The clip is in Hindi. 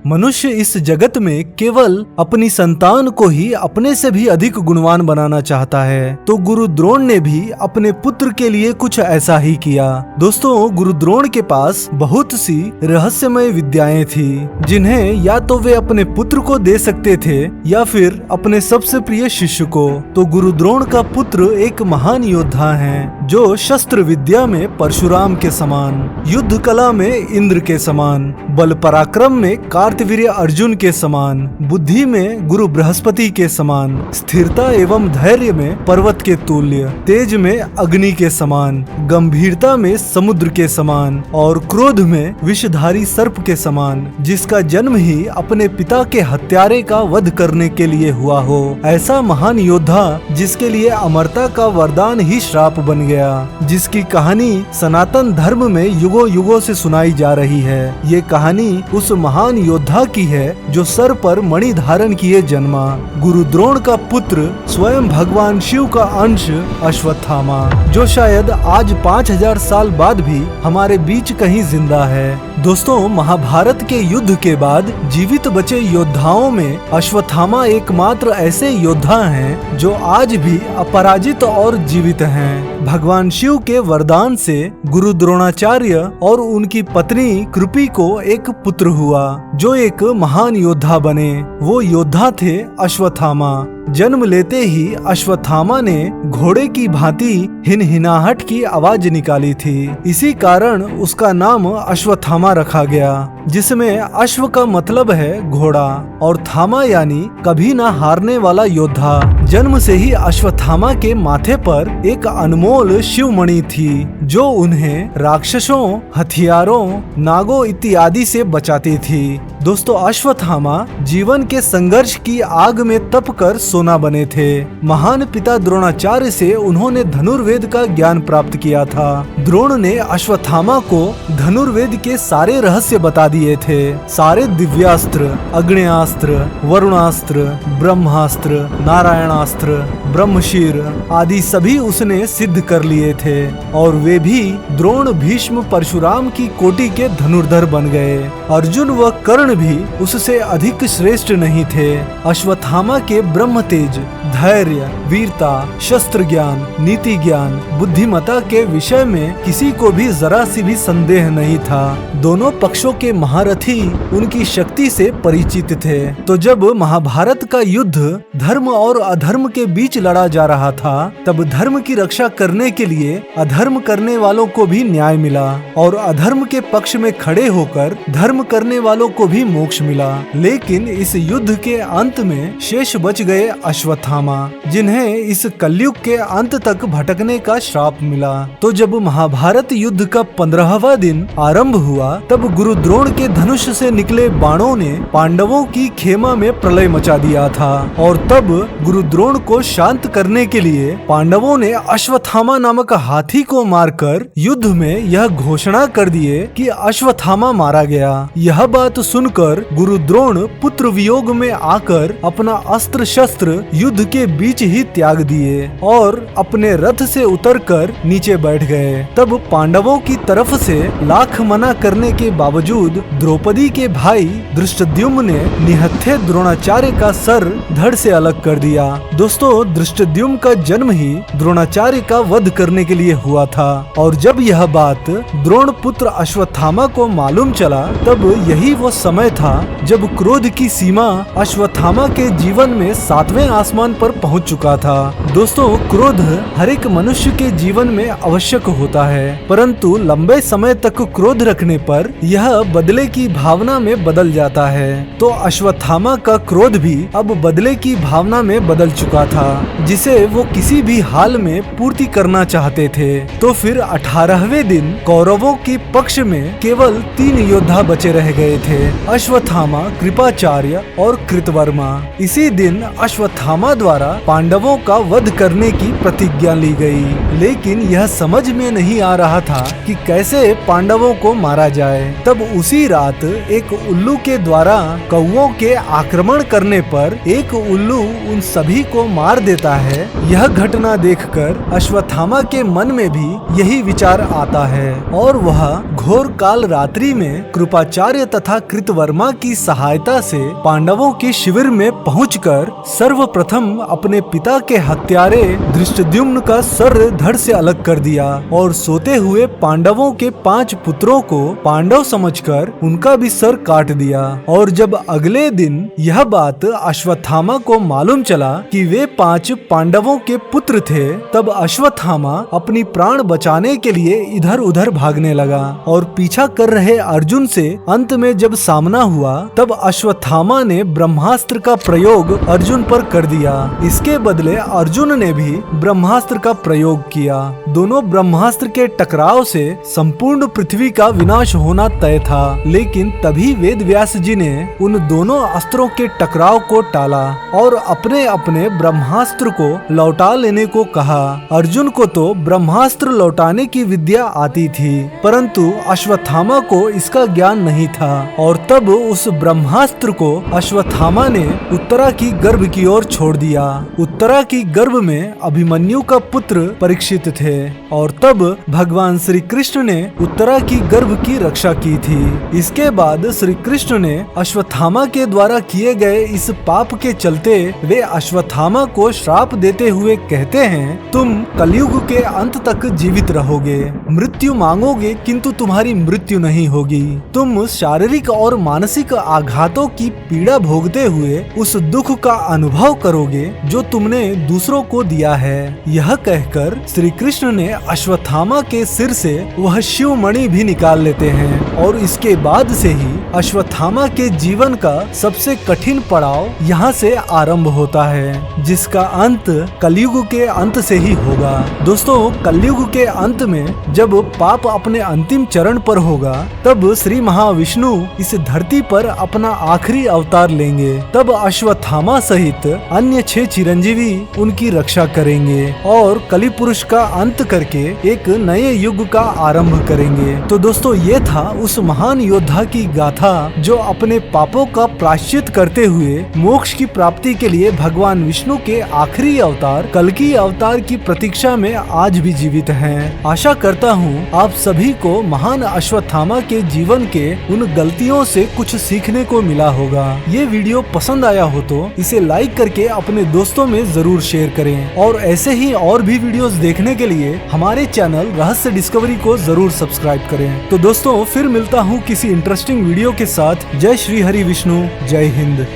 मनुष्य इस जगत में केवल अपनी संतान को ही अपने से भी अधिक गुणवान बनाना चाहता है, तो गुरु द्रोण ने भी अपने पुत्र के लिए कुछ ऐसा ही किया। दोस्तों, गुरु द्रोण के पास बहुत सी रहस्यमय विद्याएं थी, जिन्हें या तो वे अपने पुत्र को दे सकते थे या फिर अपने सबसे प्रिय शिष्य को। तो गुरु द्रोण का पुत्र एक महान योद्धा है, जो शस्त्र विद्या में परशुराम के समान, युद्ध कला में इंद्र के समान, बल पराक्रम में कार्तवीर्य अर्जुन के समान, बुद्धि में गुरु बृहस्पति के समान, स्थिरता एवं धैर्य में पर्वत के तुल्य, तेज में अग्नि के समान, गंभीरता में समुद्र के समान और क्रोध में विषधारी सर्प के समान, जिसका जन्म ही अपने पिता के हत्यारे का वध करने के लिए हुआ हो। ऐसा महान योद्धा जिसके लिए अमरता का वरदान ही श्राप बन गया, जिसकी कहानी सनातन धर्म में युगों युगों से सुनाई जा रही है। ये कहानी उस महान योद्धा की है जो सर पर मणि धारण किए जन्मा, गुरु द्रोण का पुत्र स्वयं भगवान शिव का अंश अश्वत्थामा, जो शायद आज 5000 साल बाद भी हमारे बीच कहीं जिंदा है। दोस्तों, महाभारत के युद्ध के बाद जीवित बचे योद्धाओं में अश्वत्थामा एकमात्र ऐसे योद्धा हैं जो आज भी अपराजित और जीवित हैं। भगवान शिव के वरदान से गुरु द्रोणाचार्य और उनकी पत्नी कृपी को एक पुत्र हुआ, जो एक महान योद्धा बने। वो योद्धा थे अश्वत्थामा। जन्म लेते ही अश्वत्थामा ने घोड़े की भांति हिनहिनाहट की आवाज निकाली थी। इसी कारण उसका नाम अश्वत्थामा रखा गया, जिसमें अश्व का मतलब है घोड़ा और थामा यानी कभी ना हारने वाला योद्धा। जन्म से ही अश्वत्थामा के माथे पर एक अनमोल शिवमणि थी, जो उन्हें राक्षसों, हथियारों, नागों इत्यादि से बचाती थी। दोस्तों, अश्वत्थामा जीवन के संघर्ष की आग में तप कर सोना बने थे। महान पिता द्रोणाचार्य से उन्होंने धनुर्वेद का ज्ञान प्राप्त किया था। द्रोण ने अश्वत्थामा को धनुर्वेद के सारे रहस्य बता दिए थे। सारे दिव्यास्त्र, अग्नेयास्त्र, वरुणास्त्र, ब्रह्मास्त्र, नारायणास्त्र, ब्रह्मशीर आदि सभी उसने सिद्ध कर लिए थे, और वे भी द्रोण, भीष्म, परशुराम की कोटि के धनुर्धर बन गए। अर्जुन व कर्ण भी उससे अधिक श्रेष्ठ नहीं थे। अश्वत्थामा के ब्रह्म तेज, धैर्य, वीरता, शस्त्र ज्ञान, नीति ज्ञान, बुद्धिमता के विषय में किसी को भी जरा सी भी संदेह नहीं था। दोनों पक्षों के महारथी उनकी शक्ति से परिचित थे। तो जब महाभारत का युद्ध धर्म और अधर्म के बीच लड़ा जा रहा था, तब धर्म की रक्षा करने के लिए अधर्म करने वालों को भी न्याय मिला, और अधर्म के पक्ष में खड़े होकर धर्म करने वालों को भी मोक्ष मिला। लेकिन इस युद्ध के अंत में शेष बच गए अश्वत्थामा, जिन्हें इस कलयुग के अंत तक भटकने का श्राप मिला। तो जब महाभारत युद्ध का 15वां दिन आरंभ हुआ, तब गुरु द्रोण के धनुष से निकले बाणों ने पांडवों की खेमा में प्रलय मचा दिया था, और तब गुरु द्रोण को शांत करने के लिए पांडवों ने अश्वत्थामा नामक हाथी को मारकर युद्ध में यह घोषणा कर दिए कि अश्वत्थामा मारा गया। यह बात सुनकर गुरु द्रोण पुत्र वियोग में आकर अपना अस्त्र शस्त्र युद्ध के बीच ही त्याग दिए और अपने रथ से उतरकर नीचे बैठ गए। तब पांडवों की तरफ से लाख मना करने के बावजूद द्रौपदी के भाई धृष्टद्युम्न ने निहत्थे द्रोणाचार्य का सर धड़ से अलग कर दिया। दोस्तों, धृष्टद्युम्न का जन्म ही द्रोणाचार्य का वध करने के लिए हुआ था, और जब यह बात द्रोण पुत्र अश्वत्थामा को मालूम चला, तब यही वो समय था जब क्रोध की सीमा अश्वत्थामा के जीवन में 7वें आसमान पर पहुंच चुका था। दोस्तों, क्रोध हर एक मनुष्य के जीवन में आवश्यक होता है, परंतु लंबे समय तक क्रोध रखने पर यह बदले की भावना में बदल जाता है। तो अश्वत्थामा का क्रोध भी अब बदले की भावना में बदल चुका था, जिसे वो किसी भी हाल में पूर्ति करना चाहते थे। तो फिर 18वें दिन कौरवों के पक्ष में केवल 3 योद्धा बचे रह गए थे, अश्वत्थामा, कृपाचार्य और कृतवर्मा। इसी दिन अश्वत्थामा द्वारा पांडवों का वध करने की प्रतिज्ञा ली गई, लेकिन यह समझ में नहीं आ रहा था कि कैसे पांडवों को मारा जाए। तब उसी रात एक उल्लू के द्वारा कौओं के आक्रमण करने पर एक उल्लू उन सभी को मार देता है। यह घटना देखकर अश्वत्थामा के मन में भी यही विचार आता है, और वह घोर काल रात्रि में कृपाचार्य तथा कृतवर्मा कृतवर्मा की सहायता से पांडवों के शिविर में पहुंचकर सर्वप्रथम अपने पिता के हत्यारे धृष्टद्युम्न का सर धड़ से अलग कर दिया और सोते हुए पांडवों के 5 पुत्रों को पांडव समझकर उनका भी सर काट दिया। और जब अगले दिन यह बात अश्वत्थामा को मालूम चला कि वे 5 पांडवों के पुत्र थे, तब अश्वत्थामा अपनी प्राण बचाने के लिए इधर उधर भागने लगा और पीछा कर रहे अर्जुन से अंत में जब सामना हुआ तब अश्वत्थामा ने ब्रह्मास्त्र का प्रयोग अर्जुन पर कर दिया। इसके बदले अर्जुन ने भी ब्रह्मास्त्र का प्रयोग किया। दोनों ब्रह्मास्त्र के टकराव से संपूर्ण पृथ्वी का विनाश होना तय था, लेकिन तभी वेद व्यास जी ने उन दोनों अस्त्रों के टकराव को टाला और अपने अपने ब्रह्मास्त्र को लौटा लेने को कहा। अर्जुन को तो ब्रह्मास्त्र लौटाने की विद्या आती थी, परंतु अश्वत्थामा को इसका ज्ञान नहीं था और तब उस ब्रह्मास्त्र को अश्वत्थामा ने उत्तरा की गर्भ की ओर छोड़ दिया। उत्तरा की गर्भ में अभिमन्यु का पुत्र परीक्षित थे और तब भगवान श्री कृष्ण ने उत्तरा की गर्भ की रक्षा की थी। इसके बाद श्री कृष्ण ने अश्वत्थामा के द्वारा किए गए इस पाप के चलते वे अश्वत्थामा को श्राप देते हुए कहते हैं, तुम कलयुग के अंत तक जीवित रहोगे, मृत्यु मांगोगे किंतु तुम्हारी मृत्यु नहीं होगी। तुम शारीरिक और मानसिक आघातों की पीड़ा भोगते हुए उस दुख का अनुभव करोगे जो तुमने दूसरों को दिया है। यह कहकर श्री कृष्ण ने अश्वत्थामा के सिर से वह शिव मणि भी निकाल लेते हैं और इसके बाद से ही अश्वत्थामा के जीवन का सबसे कठिन पड़ाव यहाँ से आरंभ होता है, जिसका अंत कलयुग के अंत से ही होगा। दोस्तों, कलयुग के अंत में जब पाप अपने अंतिम चरण पर होगा तब श्री महाविष्णु इस धरती पर अपना आखिरी अवतार लेंगे। तब अश्वत्थामा सहित अन्य 6 चिरंजीवी उनकी रक्षा करेंगे और कलि पुरुष का अंत करके एक नए युग का आरंभ करेंगे। तो दोस्तों, ये था उस महान योद्धा की गाथा जो अपने पापों का प्रायश्चित करते हुए मोक्ष की प्राप्ति के लिए भगवान विष्णु के आखिरी अवतार कल्कि अवतार की प्रतीक्षा में आज भी जीवित हैं। आशा करता हूँ आप सभी को महान अश्वत्थामा के जीवन के उन गलतियों से कुछ सीखने को मिला होगा। ये वीडियो पसंद आया हो तो इसे लाइक करके अपने दोस्तों में जरूर शेयर करें और ऐसे ही और भी वीडियोस देखने के लिए हमारे चैनल रहस्य डिस्कवरी को जरूर सब्सक्राइब करें। तो दोस्तों, फिर मिलता हूँ किसी इंटरेस्टिंग वीडियो के साथ। जय श्री हरि विष्णु, जय हिंद।